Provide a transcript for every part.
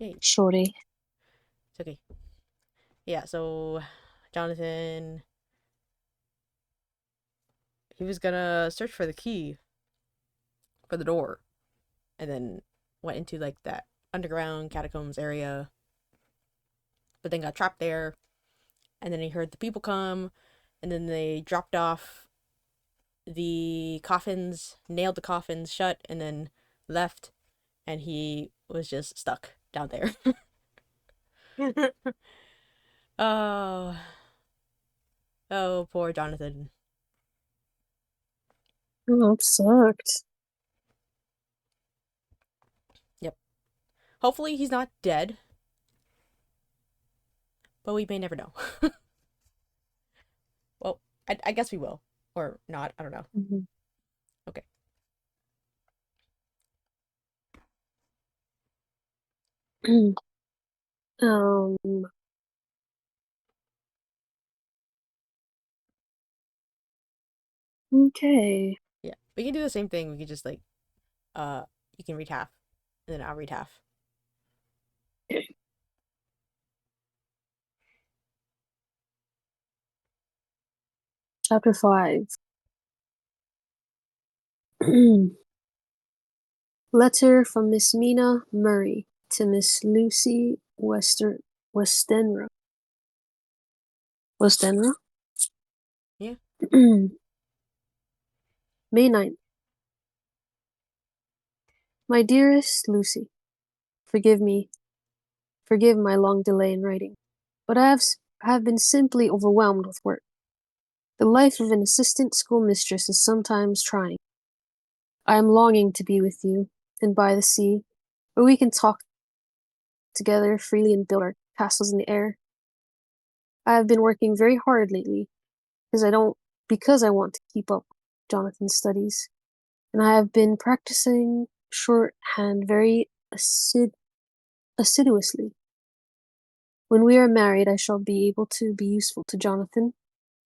Yay. Shorty. It's okay. Yeah, so Jonathan, he was gonna search for the key for the door and then went into like that underground catacombs area, but then got trapped there. And then he heard the people come, and then they dropped off the coffins, nailed the coffins shut, and then left. And he was just stuck down there. Oh, oh, poor Jonathan. Oh, that sucked. Yep. Hopefully he's not dead, but we may never know. Well, I guess we will. Or not. I don't know. Mhm. Okay. um, okay. Yeah. We can do the same thing. We could just like, uh, you can read half, and then I'll read half. Chapter 5. Letter from Miss Mina Murray to Miss Lucy Westenra. Westenra? Yeah. May 9th. My dearest Lucy, forgive me, forgive my long delay in writing, but I have been simply overwhelmed with work. The life of an assistant schoolmistress is sometimes trying. I am longing to be with you, and by the sea, where we can talk together freely and build our castles in the air. I have been working very hard lately because I want to keep up Jonathan's studies, and I have been practicing shorthand very assiduously. When we are married, I shall be able to be useful to Jonathan,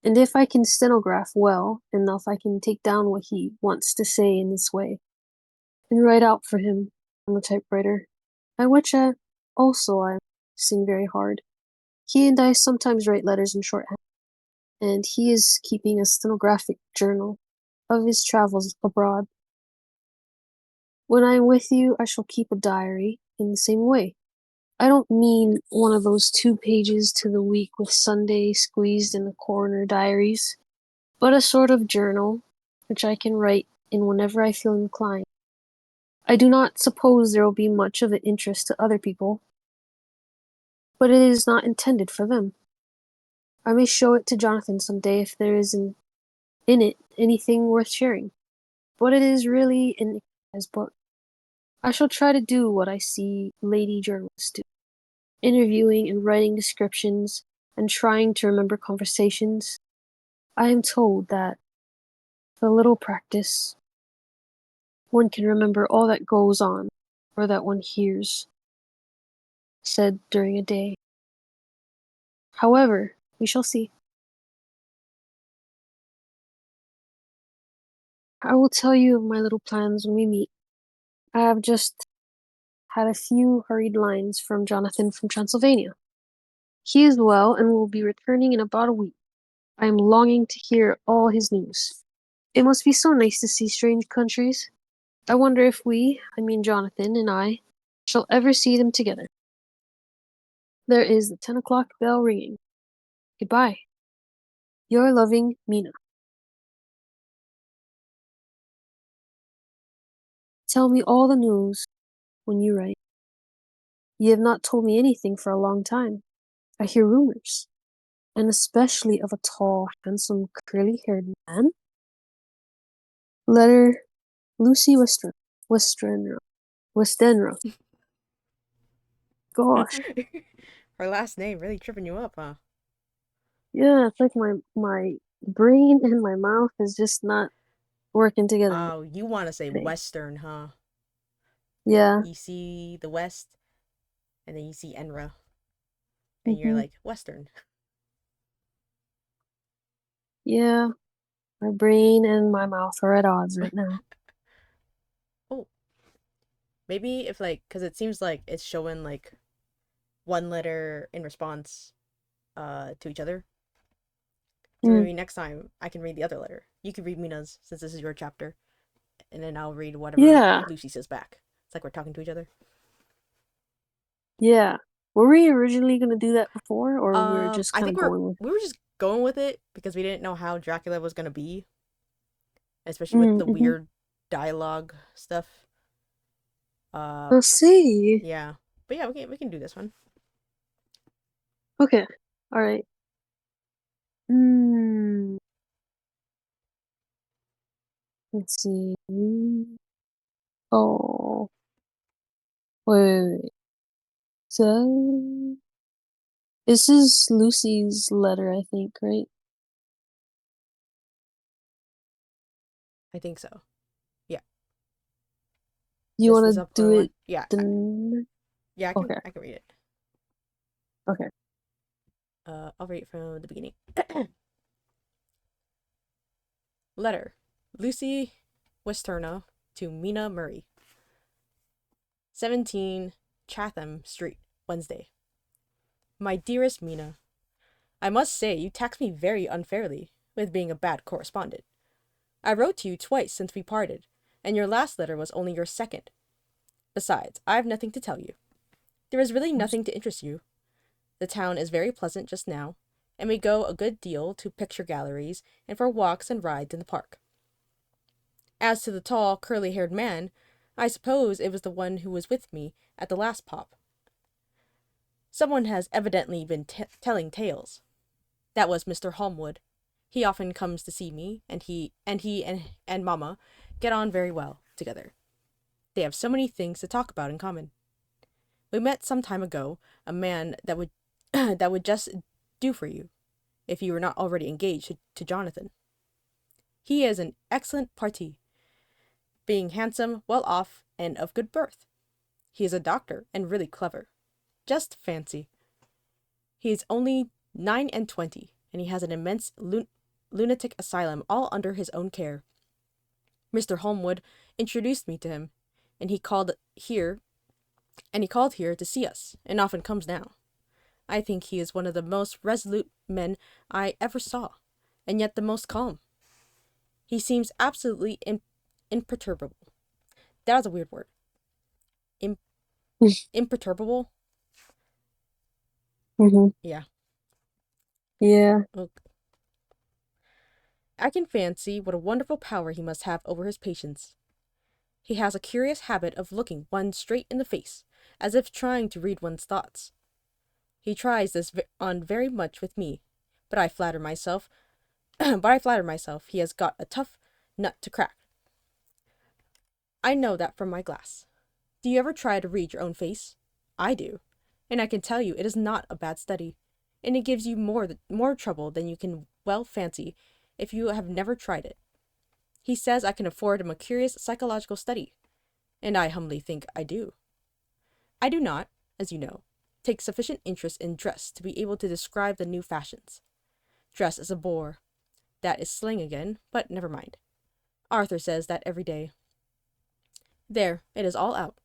and if I can stenograph well enough, I can take down what he wants to say in this way, and write out for him on the typewriter, at which also I am practicing very hard. He and I sometimes write letters in shorthand, and he is keeping a stenographic journal of his travels abroad. When I am with you, I shall keep a diary in the same way. I don't mean one of those 2 pages to the week with Sunday squeezed in the corner diaries, but a sort of journal which I can write in whenever I feel inclined. I do not suppose there will be much of interest to other people, but it is not intended for them. I may show it to Jonathan some day if there is in it anything worth sharing, but it is really an exercise book. I shall try to do what I see lady journalists do, interviewing and writing descriptions and trying to remember conversations. I am told that, with a little practice, one can remember all that goes on or that one hears said during a day. However, we shall see. I will tell you of my little plans when we meet. I have just had a few hurried lines from Jonathan from Transylvania. He is well and will be returning in about a week. I am longing to hear all his news. It must be so nice to see strange countries. I wonder if I mean Jonathan and I, shall ever see them together. There is the 10 o'clock bell ringing. Goodbye. Your loving Mina. Tell me all the news when you write. You have not told me anything for a long time. I hear rumors, and especially of a tall, handsome, curly-haired man. Letter Lucy Westenra. Westenra. Gosh. Her last name really tripping you up, huh? Yeah, it's like my brain and my mouth is just not working together Oh, you want to say today. Western, huh? Yeah. You see the West, and then you see Enra, and you're hmm like, Western. Yeah. My brain and my mouth are at odds right now. Oh, maybe if like, because it seems like it's showing like one letter in response to each other. So Mm. maybe next time I can read the other letter. You can read Mina's since this is your chapter, and then I'll read whatever Yeah. Lucy says back. It's like we're talking to each other. Yeah. Were we originally gonna do that before, or we were just I kind of think we're going with? we were just going with it because we didn't know how Dracula was gonna be, especially with the Mm-hmm. weird dialogue stuff. Uh, We'll see. yeah, but yeah, we can do this one. Okay. All right. Hmm. Let's see. Oh. Wait. So this is Lucy's letter, I think, right? I think so. Yeah. You This want this to do upcoming one. it Yeah, then? yeah. I can Okay. I can read it. Okay. I'll read it from the beginning. Letter, Lucy Westerno to Mina Murray, 17 Chatham Street, Wednesday. My dearest Mina, I must say you tax me very unfairly with being a bad correspondent. I wrote to you twice since we parted, and your last letter was only your second. Besides, I have nothing to tell you. There is really nothing to interest you. The town is very pleasant just now, and we go a good deal to picture galleries and for walks and rides in the park. As to the tall, curly-haired man, I suppose it was the one who was with me at the last pop. Someone has evidently been telling tales. That was Mr. Holmwood. He often comes to see me, and Mamma get on very well together. They have so many things to talk about in common. We met some time ago a man that would that would just do for you, if you were not already engaged to Jonathan. He is an excellent parti, being handsome, well off, and of good birth. He is a doctor and really clever. Just fancy. He is only 29, and he has an immense lunatic asylum all under his own care. Mr. Holmwood introduced me to him, and he called here to see us, and often comes now. I think he is one of the most resolute men I ever saw, and yet the most calm. He seems absolutely imperturbable. That is a weird word. Im- Imperturbable? Mm-hmm. Yeah. Yeah. Okay. I can fancy what a wonderful power he must have over his patients. He has a curious habit of looking one straight in the face, as if trying to read one's thoughts. He tries this on very much with me, but I flatter myself, he has got a tough nut to crack. I know that from my glass. Do you ever try to read your own face? I do, and I can tell you it is not a bad study, and it gives you more trouble than you can well fancy if you have never tried it. He says I can afford him a curious psychological study, and I humbly think I do. I do not, as you know, take sufficient interest in dress to be able to describe the new fashions. Dress is a bore. That is slang again, but never mind. Arthur says that every day. There, it is all out.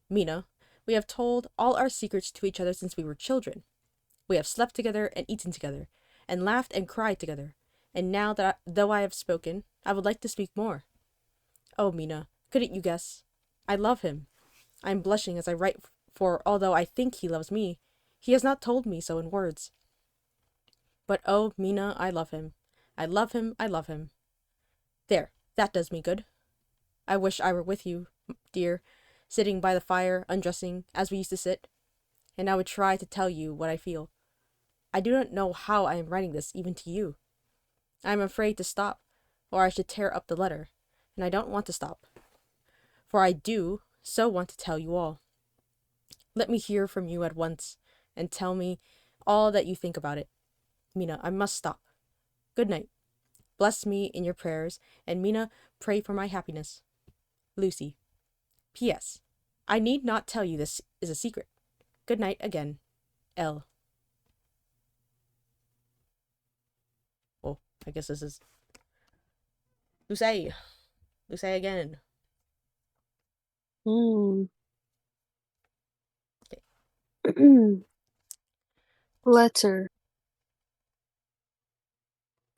Mina, we have told all our secrets to each other since we were children. We have slept together and eaten together, and laughed and cried together. And now though I have spoken, I would like to speak more. Oh, Mina, couldn't you guess? I love him. I am blushing as I write, for although I think he loves me, he has not told me so in words. But oh, Mina, I love him. I love him, I love him. There, that does me good. I wish I were with you, dear, sitting by the fire, undressing, as we used to sit, and I would try to tell you what I feel. I do not know how I am writing this even to you. I am afraid to stop, or I should tear up the letter, and I don't want to stop, for I do so want to tell you all. Let me hear from you at once, and tell me all that you think about it. Mina, I must stop. Good night. Bless me in your prayers, and Mina, pray for my happiness. Lucy. P.S. I need not tell you this is a secret. Good night again. L. Oh, I guess this is Lucy. Lucy again. Mm. Okay. Letter.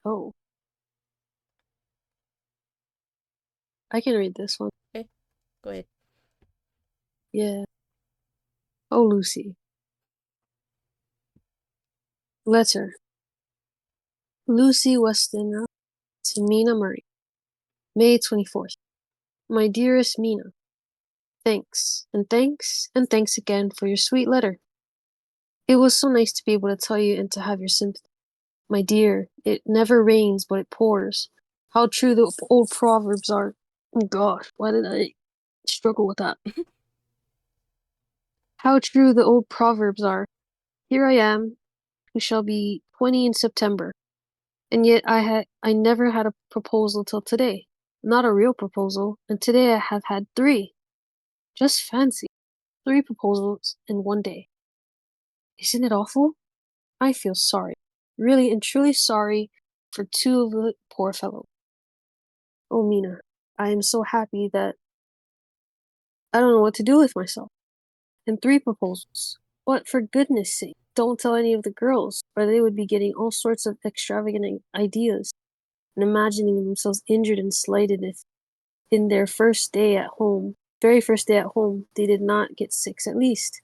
Oh, I can read this one. Okay, go ahead. Yeah. Oh, Lucy. Letter. Lucy Westenra to Mina Murray. May 24th. My dearest Mina, thanks, and thanks, and thanks again for your sweet letter. It was so nice to be able to tell you and to have your sympathy. My dear, it never rains but it pours. How true the old proverbs are. Oh God, why did I struggle with that? How true the old proverbs are. Here I am, who shall be 20 in September, and yet I never had a proposal till today. Not a real proposal, and today I have had 3. Just fancy, 3 proposals in one day. Isn't it awful? I feel sorry, really and truly sorry for 2 of the poor fellows. Oh, Mina, I am so happy that I don't know what to do with myself. And 3 proposals. But for goodness sake, don't tell any of the girls, or they would be getting all sorts of extravagant ideas and imagining themselves injured and slighted if, in their very first day at home, they did not get 6 at least.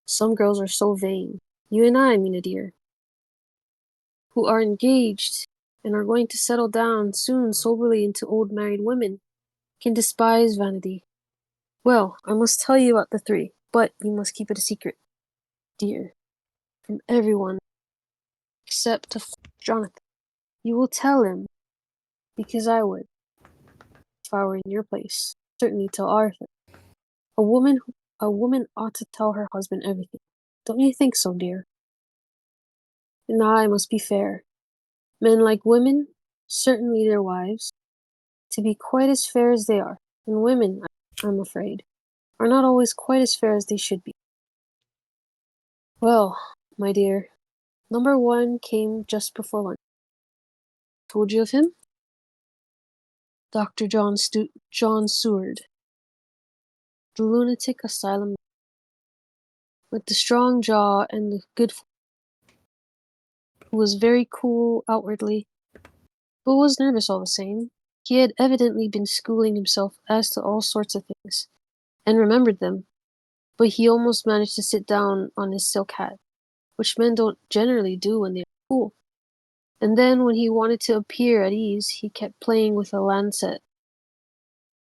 Some girls are so vain. You and I, Mina dear, who are engaged and are going to settle down soon soberly into old married women, can despise vanity. Well, I must tell you about the 3, but you must keep it a secret, dear, from everyone except Jonathan. You will tell him, because I would, if I were in your place. Certainly tell Arthur. A woman, a woman ought to tell her husband everything. Don't you think so, dear? And I must be fair. Men like women, certainly their wives, to be quite as fair as they are, and women, I'm afraid, are not always quite as fair as they should be. Well, my dear, number 1 came just before lunch. Told you of him? Dr. John Seward, the lunatic asylum, with the strong jaw and the good, who was very cool outwardly, but was nervous all the same. He had evidently been schooling himself as to all sorts of things, and remembered them, but he almost managed to sit down on his silk hat, which men don't generally do when they're cool. And then, when he wanted to appear at ease, he kept playing with a lancet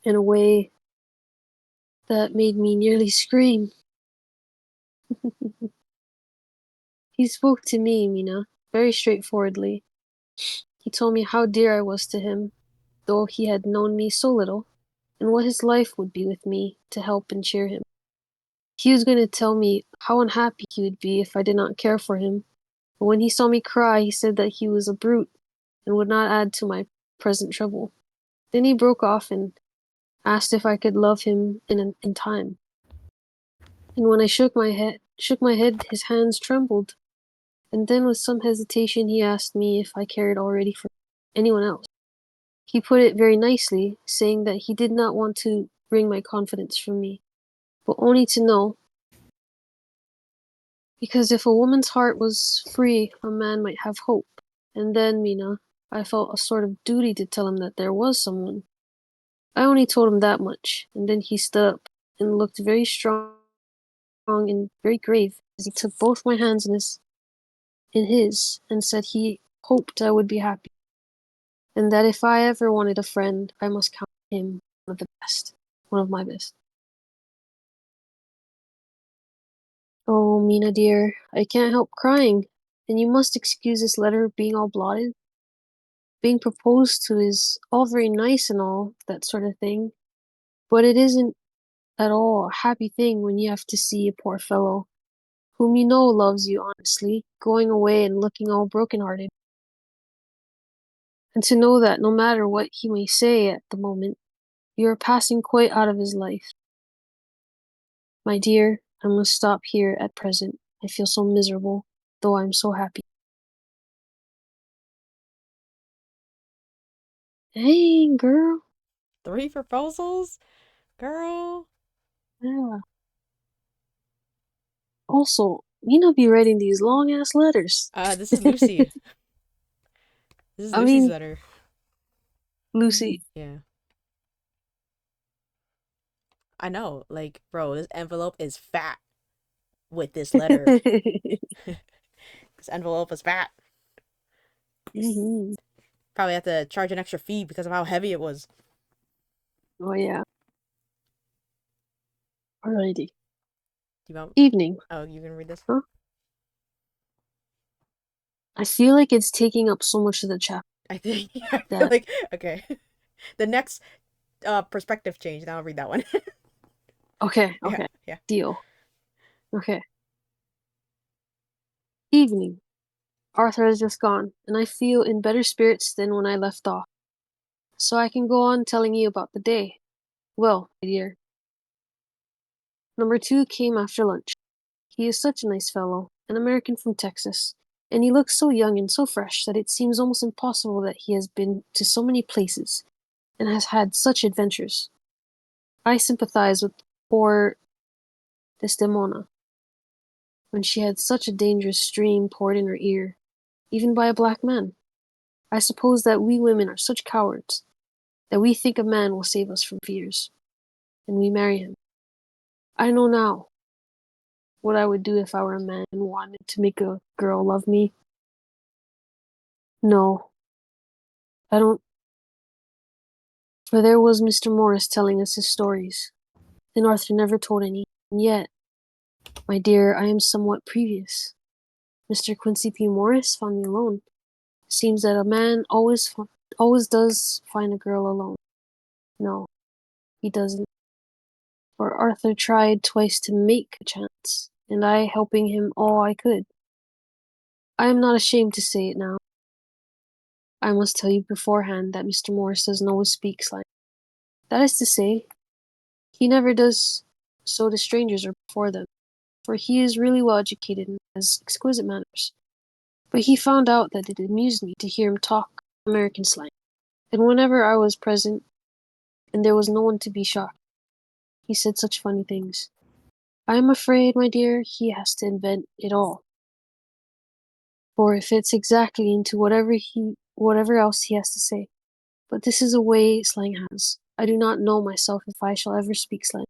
in a way that made me nearly scream. He spoke to me, Mina, very straightforwardly. He told me how dear I was to him, though he had known me so little, and what his life would be with me to help and cheer him. He was going to tell me how unhappy he would be if I did not care for him, but when he saw me cry, he said that he was a brute and would not add to my present trouble. Then he broke off and asked if I could love him in time. And when I shook my head, his hands trembled, and then with some hesitation he asked me if I cared already for anyone else. He put it very nicely, saying that he did not want to wring my confidence from me, but only to know, because if a woman's heart was free, a man might have hope. And then, Mina, I felt a sort of duty to tell him that there was someone. I only told him that much, and then he stood up and looked very strong and very grave as he took both my hands in his and said he hoped I would be happy, and that if I ever wanted a friend, I must count him one of my best. Oh, Mina dear, I can't help crying, and you must excuse this letter being all blotted. Being proposed to is all very nice and all, that sort of thing, but it isn't at all a happy thing when you have to see a poor fellow, whom you know loves you honestly, going away and looking all broken-hearted, and to know that no matter what he may say at the moment, you are passing quite out of his life. My dear, I must stop here at present. I feel so miserable, though I am so happy. Dang, girl. 3 proposals? Girl. Yeah. Also, Mina be writing these long ass letters. This is Lucy. This is I Lucy's mean, letter. Lucy. Yeah. I know. Like, bro, this envelope is fat with this letter. This envelope is fat. Mhm. Probably have to charge an extra fee because of how heavy it was. Oh yeah. Alrighty. Do you want? Evening. Oh, you gonna read this? Huh? I feel like it's taking up so much of the chapter I think I feel that like okay. The next perspective change. Now I'll read that one. okay, Yeah, okay. yeah. Deal. Okay. Evening. Arthur has just gone, and I feel in better spirits than when I left off. So I can go on telling you about the day. Well, my dear. Number two came after lunch. He is such a nice fellow, an American from Texas, and he looks so young and so fresh that it seems almost impossible that he has been to so many places and has had such adventures. I sympathize with poor Desdemona when she had such a dangerous stream poured in her ear, even by a black man. I suppose that we women are such cowards that we think a man will save us from fears, and we marry him. I know now what I would do if I were a man and wanted to make a girl love me. No, I don't, for there was Mr. Morris telling us his stories, and Arthur never told any, and yet, my dear, I am somewhat previous. Mr. Quincy P. Morris found me alone. Seems that a man always does find a girl alone. No, he doesn't. For Arthur tried twice to make a chance, and I helping him all I could. I am not ashamed to say it now. I must tell you beforehand that Mr. Morris doesn't always speak slang. That is to say, he never does so to strangers or before them, for he is really well educated and has exquisite manners. But he found out that it amused me to hear him talk American slang, and whenever I was present and there was no one to be shocked, he said such funny things. I am afraid, my dear, he has to invent it all, for it fits exactly into whatever else he has to say. But this is a way slang has. I do not know myself if I shall ever speak slang.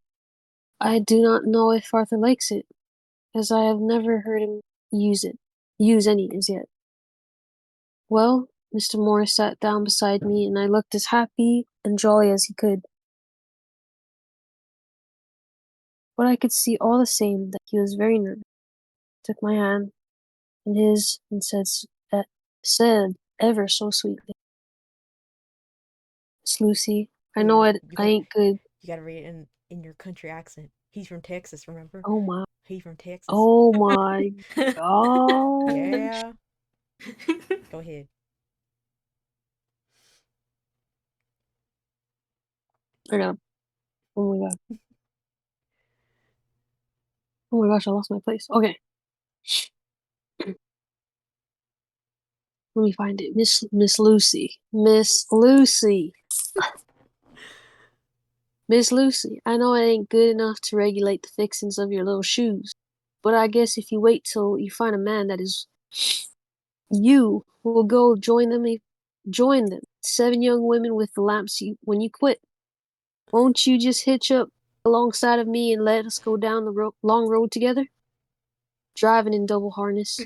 I do not know if Arthur likes it, as I have never heard him use any as yet. Well, Mr. Morris sat down beside me, and I looked as happy and jolly as he could. But I could see all the same that he was very nervous. Took my hand in his and said ever so sweetly, Miss Lucy, I know Wait, it. I ain't good. you gotta read it in your country accent. He's from Texas, remember? Oh my, He's from Texas. oh my gosh. Yeah. Go ahead. I gotta. Oh my god. Oh my gosh, I lost my place. Okay, let me find it. Miss Lucy. Miss Lucy. Miss Lucy, I know I ain't good enough to regulate the fixings of your little shoes, but I guess if you wait till you find a man that is you will go join them. 7 young women with the lamps when you quit. Won't you just hitch up alongside of me and let us go down the long road together? Driving in double harness.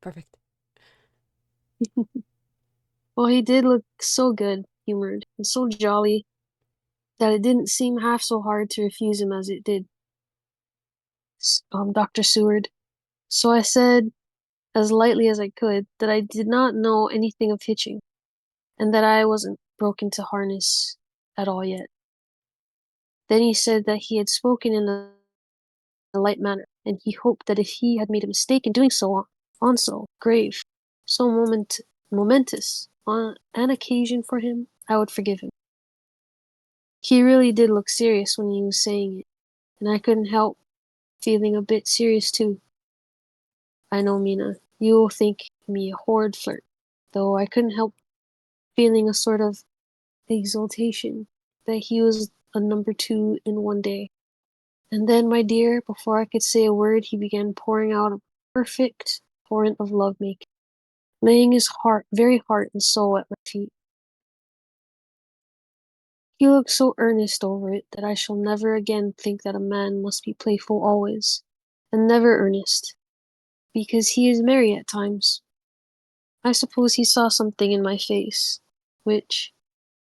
Perfect. Well, he did look so good humored and so jolly that it didn't seem half so hard to refuse him as it did Dr. Seward. So I said, as lightly as I could, that I did not know anything of hitching, and that I wasn't broken to harness at all yet. Then he said that he had spoken in a light manner, and he hoped that if he had made a mistake in doing so on so grave, so momentous on an occasion for him, I would forgive him. He really did look serious when he was saying it, and I couldn't help feeling a bit serious too. I know, Mina, you will think me a horrid flirt, though I couldn't help feeling a sort of exultation that he was a number two in one day. And then, my dear, before I could say a word, he began pouring out a perfect torrent of lovemaking, laying his very heart and soul at my feet. He looked so earnest over it that I shall never again think that a man must be playful always, and never earnest, because he is merry at times. I suppose he saw something in my face, which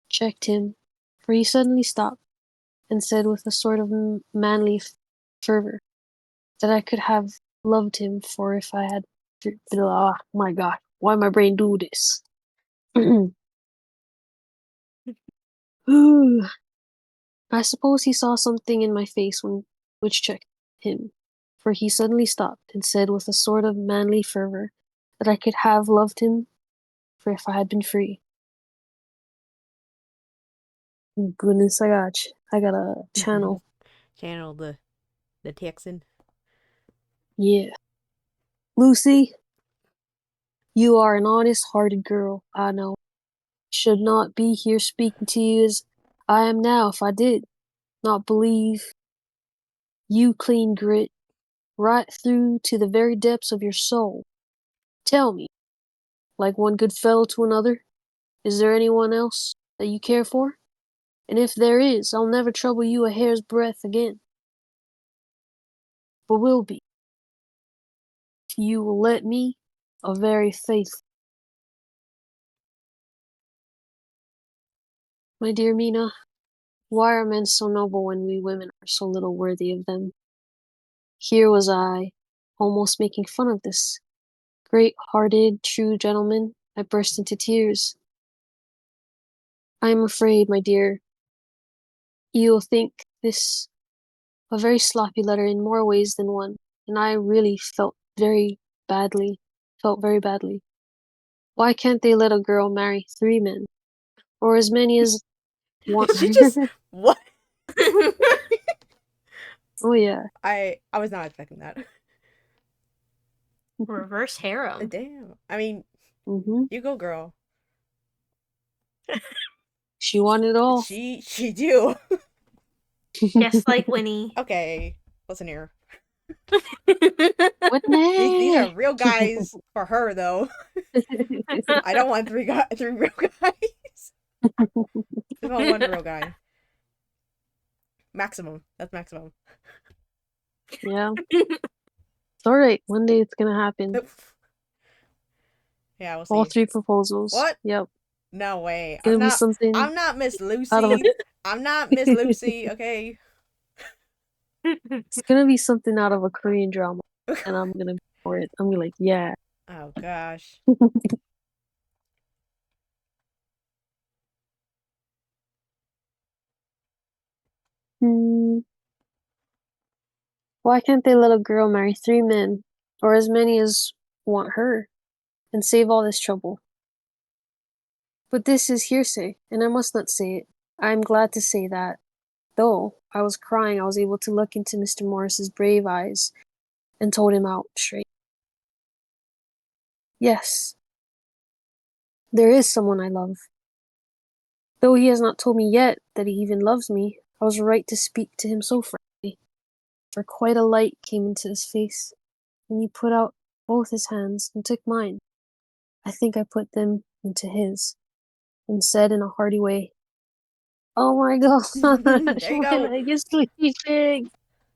checked him, for he suddenly stopped, and said with a sort of manly fervor that I could have loved him for if I had. Oh my God, why my brain do this? I suppose he saw something in my face which checked him, for he suddenly stopped and said with a sort of manly fervor that I could have loved him for if I had been free. Goodness, I got a channel. Channel the Texan. Yeah. Lucy, you are an honest-hearted girl, I know. Should not be here speaking to you as I am now if I did not believe you clean grit right through to the very depths of your soul. Tell me, like one good fellow to another, is there anyone else that you care for? And if there is, I'll never trouble you a hair's breadth again. But will be, if you will let me, a very faithful. My dear Mina, why are men so noble when we women are so little worthy of them? Here was I, almost making fun of this great-hearted, true gentleman. I burst into tears. I am afraid, my dear, you will think this a very sloppy letter in more ways than one, and I really felt very badly. Why can't they let a girl marry 3 men, or as many as want She just what? Oh, yeah. I was not expecting that. Reverse harem. Damn. I mean, Mhm. you go, girl. She wanted it all. She do. Just like Winnie. Okay, listen here. What These nah? are real guys for her though. I don't want three real guys. Just want one real guy. Maximum. That's maximum. Yeah. It's alright. One day it's gonna happen. Yeah, we'll All see. 3 proposals. What? Yep. No way. It's gonna be something I'm not Miss out of a Lucy. I'm not Miss Lucy, okay? it's gonna be something out of a Korean drama. And I'm gonna be for it. I'm gonna be like, yeah. Oh gosh. Hmm. Why can't they let a girl marry 3 men, or as many as want her, and save all this trouble? But this is hearsay, and I must not say it. I am glad to say that, though I was crying, I was able to look into Mr. Morris's brave eyes and told him out straight. Yes, there is someone I love. Though he has not told me yet that he even loves me, I was right to speak to him so frankly, for quite a light came into his face, and he put out both his hands and took mine. I think I put them into his, and said in a hearty way, "Oh my gosh, There you my go. leg is sleeping.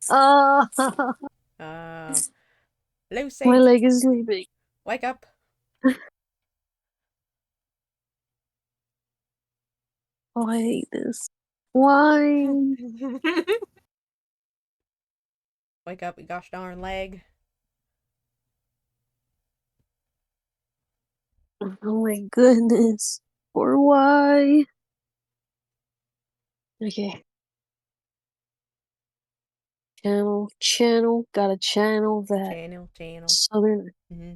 Ah, Uh my Lucy, leg is sleeping." wake up. Oh, I hate this. Why? Wake up, you gosh darn leg. Oh my goodness. Or why? Okay. Channel, gotta channel that Channel. southern. Mm-hmm.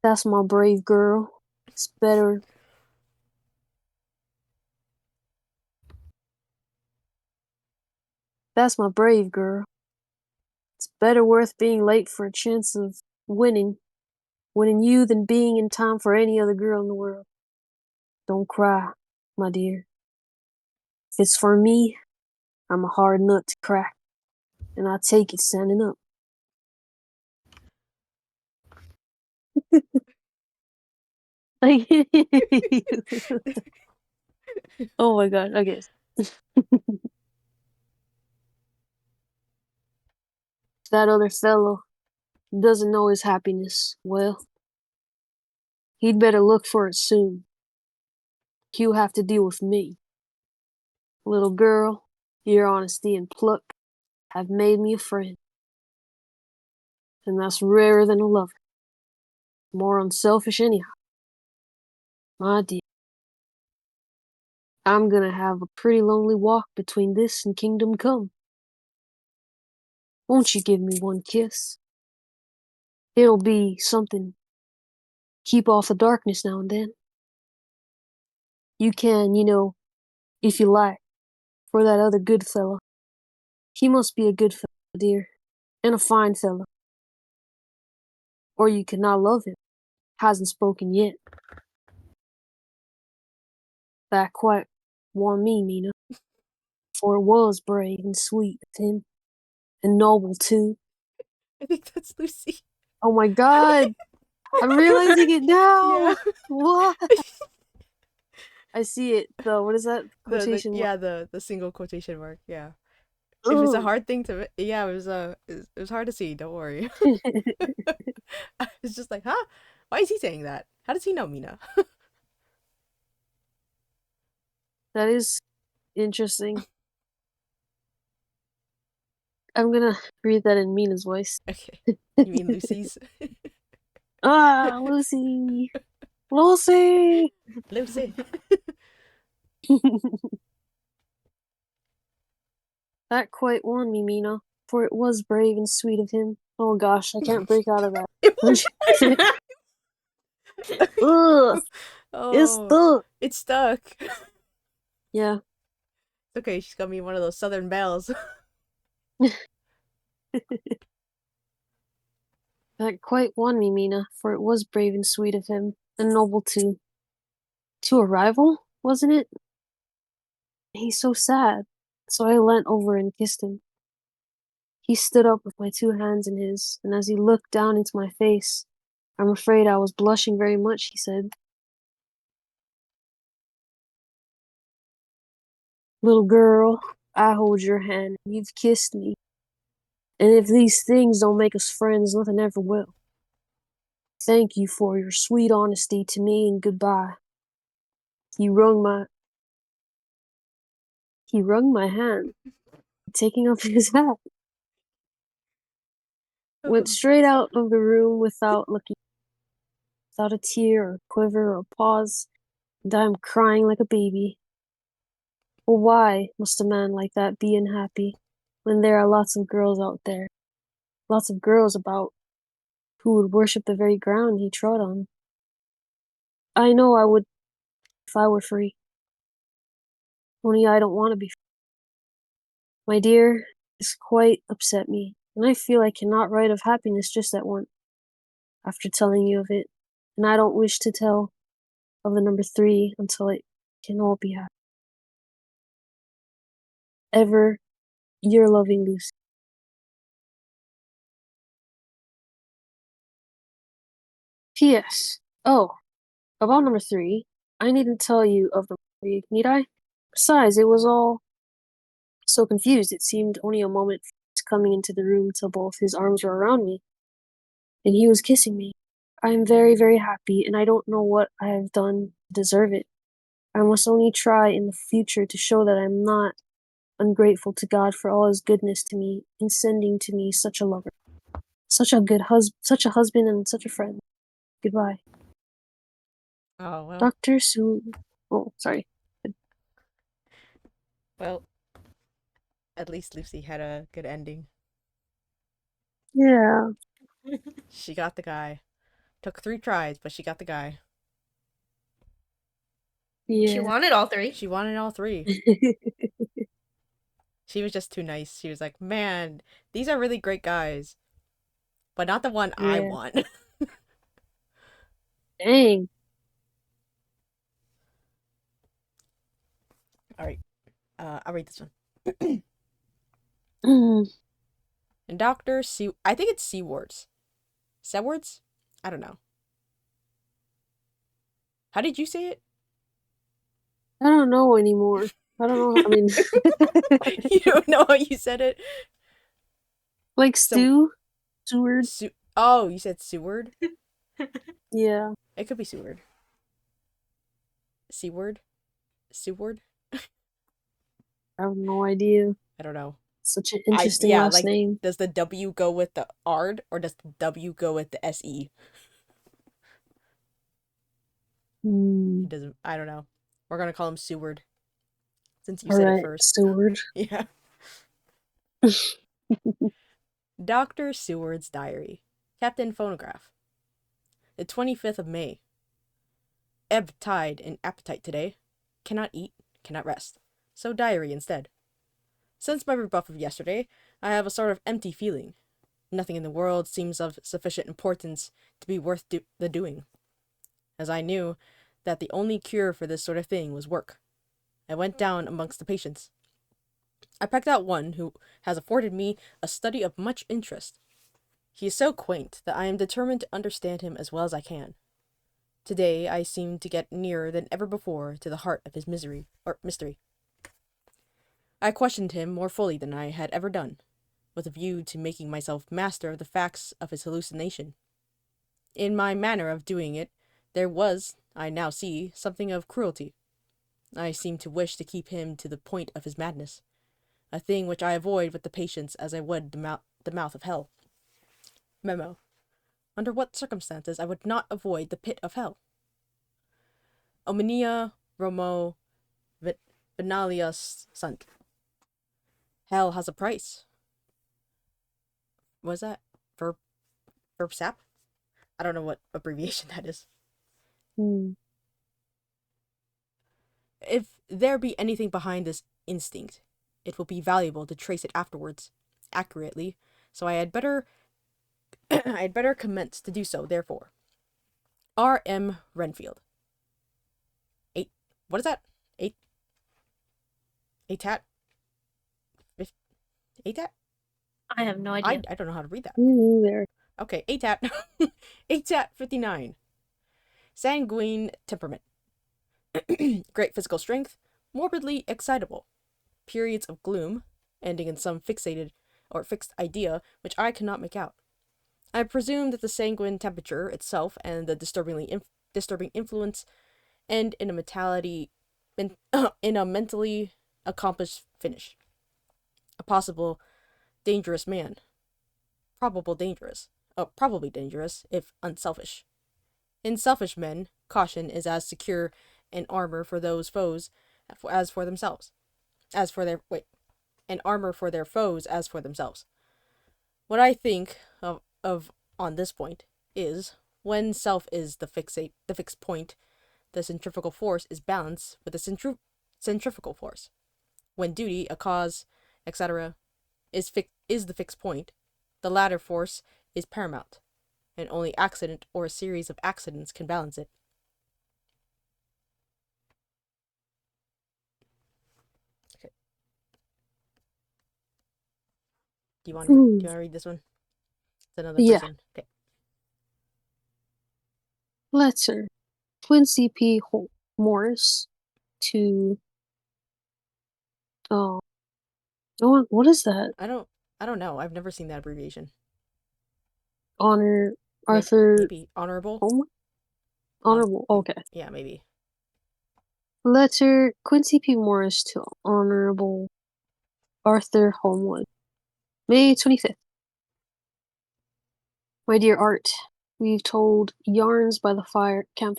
That's my brave girl. It's better. That's my brave girl. It's better worth being late for a chance of winning you than being in time for any other girl in the world. Don't cry, my dear. If it's for me, I'm a hard nut to crack, and I take it standing up. Like, oh my god, I guess. That other fellow doesn't know his happiness, well, he'd better look for it soon. He'll have to deal with me. Little girl, your honesty and pluck have made me a friend. And that's rarer than a lover. More unselfish anyhow. My dear, I'm gonna have a pretty lonely walk between this and Kingdom Come. Won't you give me one kiss? It'll be something. Keep off the darkness now and then. You can, if you like, for that other good fellow. He must be a good fellow, dear, and a fine fellow. Or you cannot love him. Hasn't spoken yet. That quite won me, Mina, for it was brave and sweet of him, and noble too. I think that's Lucy. Oh my god! I'm realizing it now! Yeah. What? I see it, though. What is that? Quotation mark? The single quotation mark. Yeah. It was a Ugh. hard thing to. Yeah, it was hard to see. Don't worry. I was just like, huh? Why is he saying that? How does he know Mina? That is interesting. I'm gonna read that in Mina's voice. Okay. You mean Lucy's? Ah, Lucy! Lucy! Lucy. That quite won me, Mina, for it was brave and sweet of him. Oh gosh, I can't break out of that. Ugh! It's Oh, stuck! it's stuck. Yeah. It's okay, she's got me one of those Southern bells. That quite won me, Mina, for it was brave and sweet of him, and noble too. To a rival, wasn't it? He's so sad. So I leant over and kissed him. He stood up with my two hands in his, and as he looked down into my face, I'm afraid I was blushing very much, he said. Little girl, I hold your hand, and you've kissed me. And if these things don't make us friends, nothing ever will. Thank you for your sweet honesty to me, and goodbye. He wrung my hand, taking off his hat, went straight out of the room without looking, without a tear or quiver or pause, and I'm crying like a baby. Well, why must a man like that be unhappy when there are lots of girls out there, lots of girls about, who would worship the very ground he trod on? I know I would if I were free. Only I don't want to be free. My dear, this quite upset me, and I feel I cannot write of happiness just at once, after telling you of it, and I don't wish to tell of the number 3 until it can all be happy. Ever, your loving Lucy. P.S. Oh, about number 3, I needn't tell you of the 3, need I? Besides, it was all so confused, it seemed only a moment from his coming into the room till both his arms were around me, and he was kissing me. I am very, very happy, and I don't know what I have done to deserve it. I must only try in the future to show that I am not ungrateful to God for all his goodness to me in sending to me such a lover, such a husband, and such a friend. Goodbye. Oh, well. Dr. Sue. Oh, sorry. Well, at least Lucy had a good ending. Yeah. She got the guy. Took 3 tries, but she got the guy. She Yeah. wanted all 3. She wanted all 3. She was just too nice. She was like, man, these are really great guys, but not the one I Yeah. want. Dang. All right. I'll read this one. Mm, And Dr. I think it's Seawards. Seawards? I don't know. How did you say it? I don't know anymore. I don't know. I mean, You don't know how you said it? like So, Seward. oh, you said Seward? Yeah, It could be Seward. Seward? Seward? I have no idea. I don't know. Such an interesting last Like, name. does the W go with the ARD or does the W go with the SE? Hmm. He doesn't, I don't know. We're gonna call him Seward since you All said it right, first. Seward. Yeah. Dr. Seward's Diary. Captain Phonograph. The 25th of May. Ebb tide in appetite today. Cannot eat, cannot rest. So diary instead. Since my rebuff of yesterday, I have a sort of empty feeling. Nothing in the world seems of sufficient importance to be worth the doing. As I knew that the only cure for this sort of thing was work, I went down amongst the patients. I picked out one who has afforded me a study of much interest. He is so quaint that I am determined to understand him as well as I can. Today I seem to get nearer than ever before to the heart of his mystery. I questioned him more fully than I had ever done, with a view to making myself master of the facts of his hallucination. In my manner of doing it, there was, I now see, something of cruelty. I seemed to wish to keep him to the point of his madness, a thing which I avoid with the patients as I would the mouth of hell. Memo. Under what circumstances I would not avoid the pit of hell? Omnia Romo Venalius sunt. Hell has a price. Was that verb sap? I don't know what abbreviation that is. Hmm. If there be anything behind this instinct, it will be valuable to trace it afterwards, accurately, so I had better I had better commence to do so, therefore. R. M. Renfield. Eight. What is that? Eight. ATAT? ATAT? I have no idea. I don't know how to read that. There. Okay, ATAT. ATAT 59. Sanguine temperament. Great physical strength. Morbidly excitable. Periods of gloom, ending in some fixated or fixed idea which I cannot make out. I presume that the sanguine temperature itself and the disturbing influence end in a mentally accomplished finish. A possible dangerous man. Probably dangerous, if unselfish. In selfish men, caution is as secure an armor for those foes as for themselves. An armor for their foes as for themselves. What I think of on this point is when self is the fixed point, the centrifugal force is balanced with the centrifugal force. When duty, a cause, etc., is the fixed point, the latter force is paramount, and only accident or a series of accidents can balance it. Okay. Do you want to read this one? It's another Yeah. person. Okay. Letter. Quincy P. Morris to oh, what is that? I don't know. I've never seen that abbreviation. Honor Arthur Maybe honorable. Honorable. Okay. Yeah, maybe. Letter Quincy P. Morris to Honorable Arthur Holmwood. May 25th. My dear Art, we've told yarns by the fire camp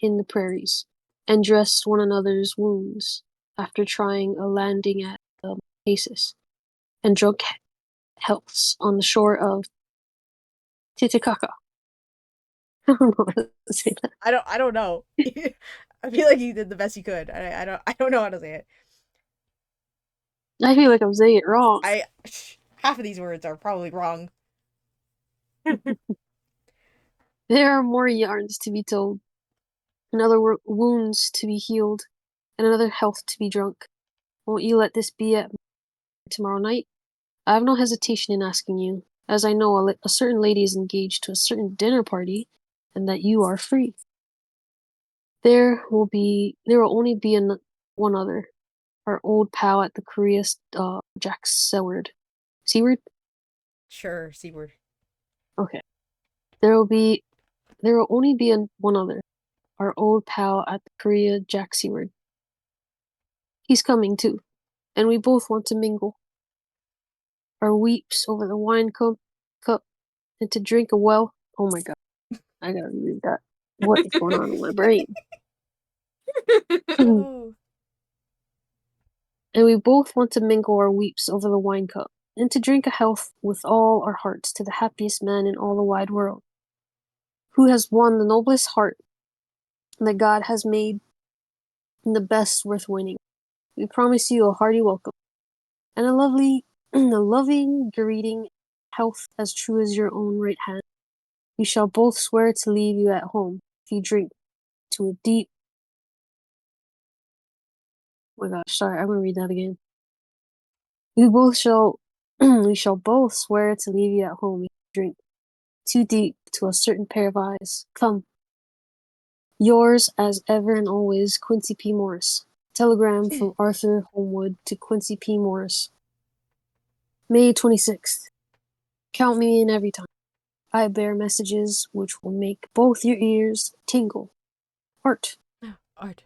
in the prairies, and dressed one another's wounds after trying a landing at Oasis, and drunk healths on the shore of Titicaca. I don't know how to say that. I don't know. I feel like you did the best you could. I don't know how to say it. I feel like I'm saying it wrong. Half of these words are probably wrong. There are more yarns to be told, and other wounds to be healed, and another health to be drunk. Won't you let this be at tomorrow night? I have no hesitation in asking you, as I know a certain lady is engaged to a certain dinner party, and that you are free. There will only be one other, our old pal at the Korea, Jack Seward. Seward? Sure, Seaward. Okay. There will only be one other, our old pal at the Korea, Jack Seward. He's coming too, and we both want to mingle. Our weeps over the wine cup, and to drink a well. Oh my god, I gotta read that. What is going on in my brain? Oh. And we both want to mingle our weeps over the wine cup, and to drink a health with all our hearts to the happiest man in all the wide world, who has won the noblest heart that God has made, and the best worth winning. We promise you a hearty welcome, and a loving greeting, health as true as your own right hand. We shall both swear to leave you at home if you drink to a deep. Oh my gosh, sorry, I'm gonna read that again. We shall both swear to leave you at home if you drink too deep to a certain pair of eyes. Come. Yours as ever and always, Quincy P. Morris. Telegram from Arthur Homewood to Quincy P. Morris. May 26th. Count me in every time. I bear messages which will make both your ears tingle. Art. Art.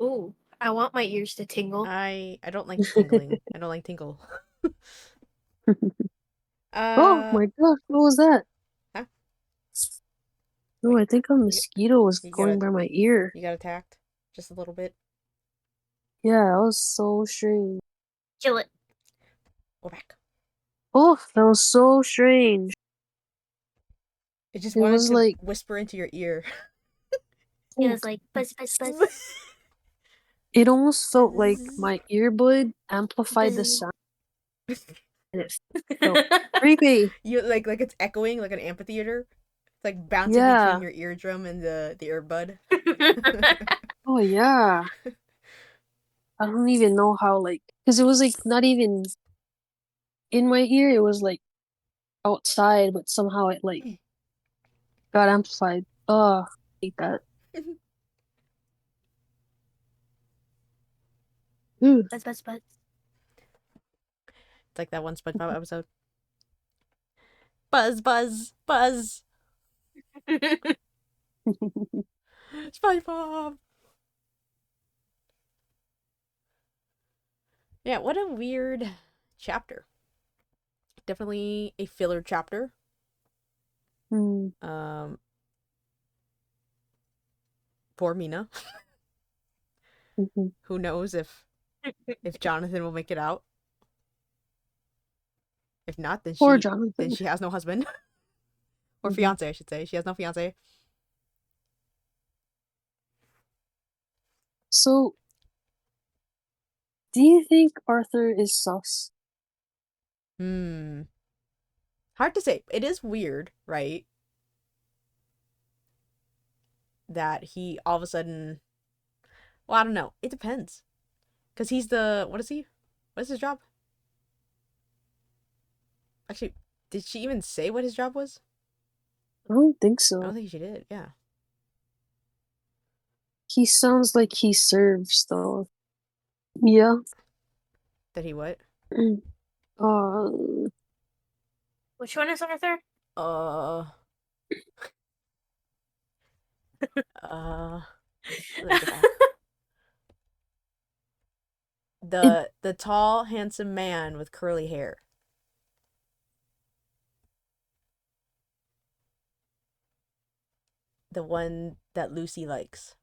Ooh, I want my ears to tingle. I don't like tingling. I don't like tingle. Oh my gosh, what was that? Huh? Oh, Wait, I think a mosquito was you going got by my ear. you got attacked just a little bit. Yeah, that was so strange. Kill it. We're back. Oh, that was so strange. It just It wanted was to like, whisper into your ear. It was like buzz, buzz, buzz. it almost felt like my earbud amplified the Buzz. sound, and it felt creepy. You like it's echoing like an amphitheater. It's like bouncing Yeah. between your eardrum and the earbud. Oh yeah. I don't even know how, like, because it was like not even in my ear. It was like outside, but somehow it like got amplified. Oh, I hate that. Ooh. Buzz, buzz, buzz. It's like that one SpongeBob episode. Buzz, buzz, buzz. SpongeBob. Yeah, what a weird chapter. Definitely a filler chapter. Hmm. Poor Mina. Mhm. Who knows if Jonathan will make it out? If not, then Poor she Jonathan. has no husband or Mhm. fiance, I should say. She has no fiance. So, do you think Arthur is sus? Hard to say. It is weird, right? That he all of a sudden. Well, I don't know. It depends. Because he's the. What is he? What is his job? Actually, did she even say what his job was? I don't think I don't so. think she did. Yeah. He sounds like he serves, though. Yeah. That he what? Uh, Which one is Arthur? Uh. Let me go back. The tall, handsome man with curly hair. The one that Lucy likes.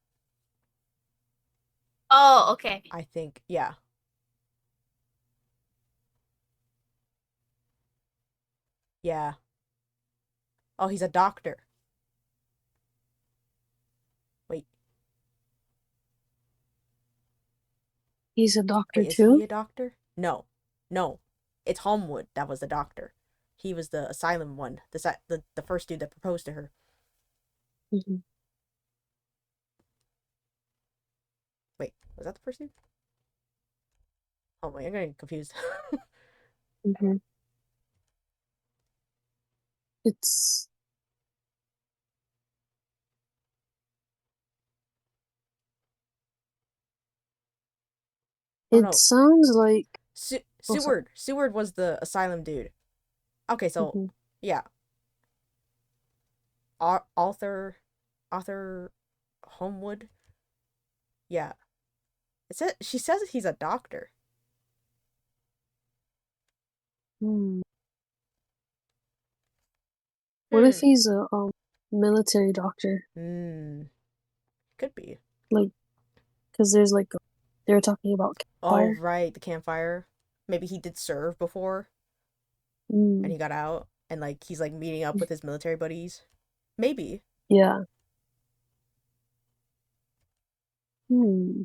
Oh, okay. I think, yeah. Yeah. Oh, he's a doctor. Wait. he's a doctor Wait, is he too? a doctor? No. No. It's Homewood that was the doctor. He was the asylum one. The first dude that proposed to her. Hmm. Wait, was that the first dude? Oh wait, I'm getting confused. Hmm. It's Oh it no, sounds like oh sorry. Seward. Seward was the asylum dude. Okay, so Hmm. yeah, Arthur, Arthur Homewood. Yeah, it says she says he's a doctor. Hmm. What if Hmm. he's a military doctor? Hmm. Could be. Like, because there's like they were talking about Oh fire. right, the campfire. Maybe he did serve before and Mm, he got out and like he's like meeting up with his military buddies. Maybe. yeah. Hmm.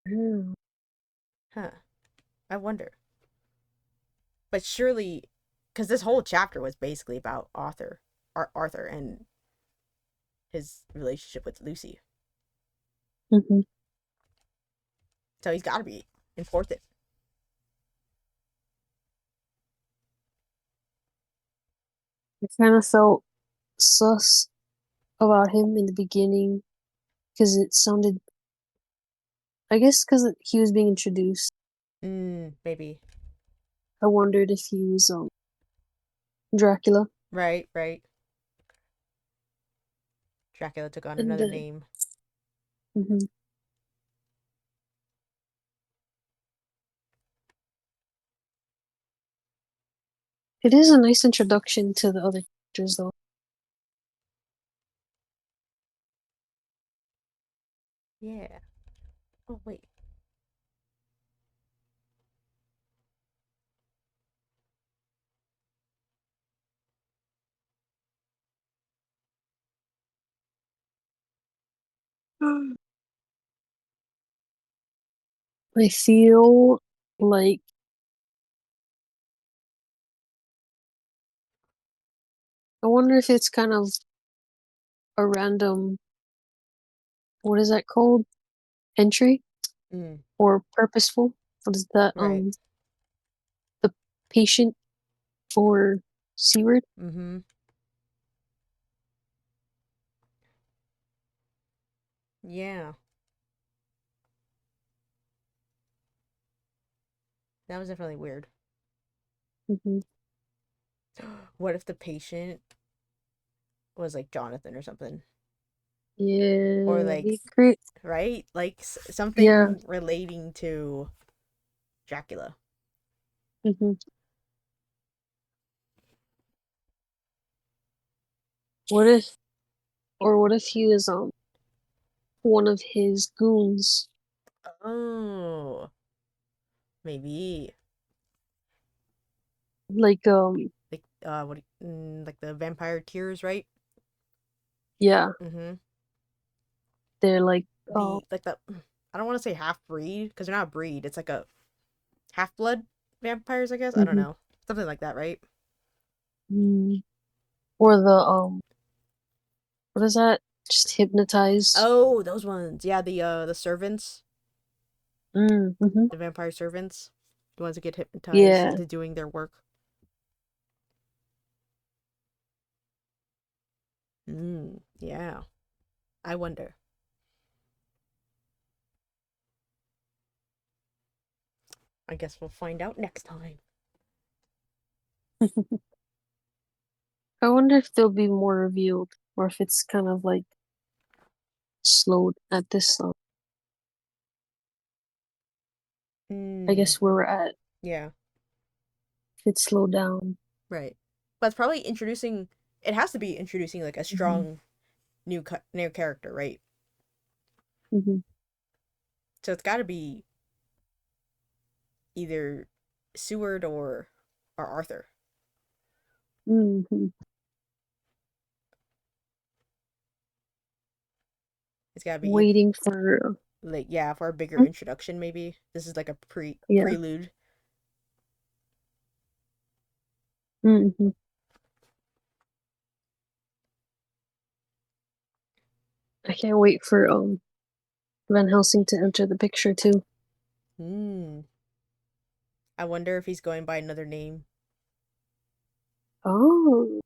Yeah. Huh. I wonder. But surely, because this whole chapter was basically about Arthur and his relationship with Lucy. Hmm. So he's got to be important. I kind of felt sus about him in the beginning because it sounded, I guess, because he was being introduced. Maybe. I wondered if he was Dracula. Right, right. Dracula took on And another name. mhm. It is a nice introduction to the other characters, though. Yeah. Oh, wait. I feel like I wonder if it's kind of a random, what is that called? Entry Mm, or purposeful? What is that? right. The patient for Seward. Mm-hmm. Yeah. That was definitely weird. Hmm. What if the patient was like Jonathan or something? Or Yeah, like, he create. right? Like Yeah. something relating to Dracula. Hmm. What if, or what if he was one of his goons? Oh, maybe. Like Like, like the vampire tears, right? yeah, Mm-hmm. they're like The, like the, I don't want to say half breed because they're not a breed. It's like a half blood vampires, I guess. I don't mhm. know. Something like that, right? Mm. Or the what is that? Just hypnotized. Oh, those ones. Yeah, the servants, Mm-hmm. the vampire servants, the ones that get hypnotized Yeah. into doing their work. Yeah. I wonder. I guess we'll find out next time. I wonder if there'll be more revealed, or if it's kind of like slowed at this. I Hmm. guess where we're at, Yeah. if it's slowed down. Right. But it's probably introducing. It has to be introducing like a Hmm. strong new character, right? Hmm. So it's got to be either Seward or Arthur. Hmm. It's got to be Waiting for. like yeah for a bigger introduction. Maybe this is like a Yeah. prelude. Hmm. I can't wait for Van Helsing to enter the picture too. Hmm. I wonder if he's going by another name. Oh,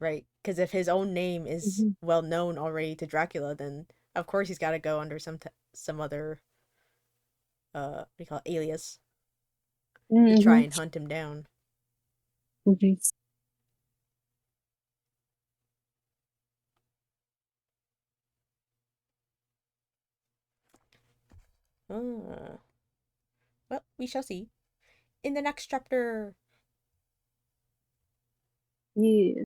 Right? Because if his own name is mhm, well known already to Dracula, then of course he's got to go under some other what do you call it, alias to try mhm, and hunt him down. mhm. Ah. Well, we shall see in the next chapter. Yeah.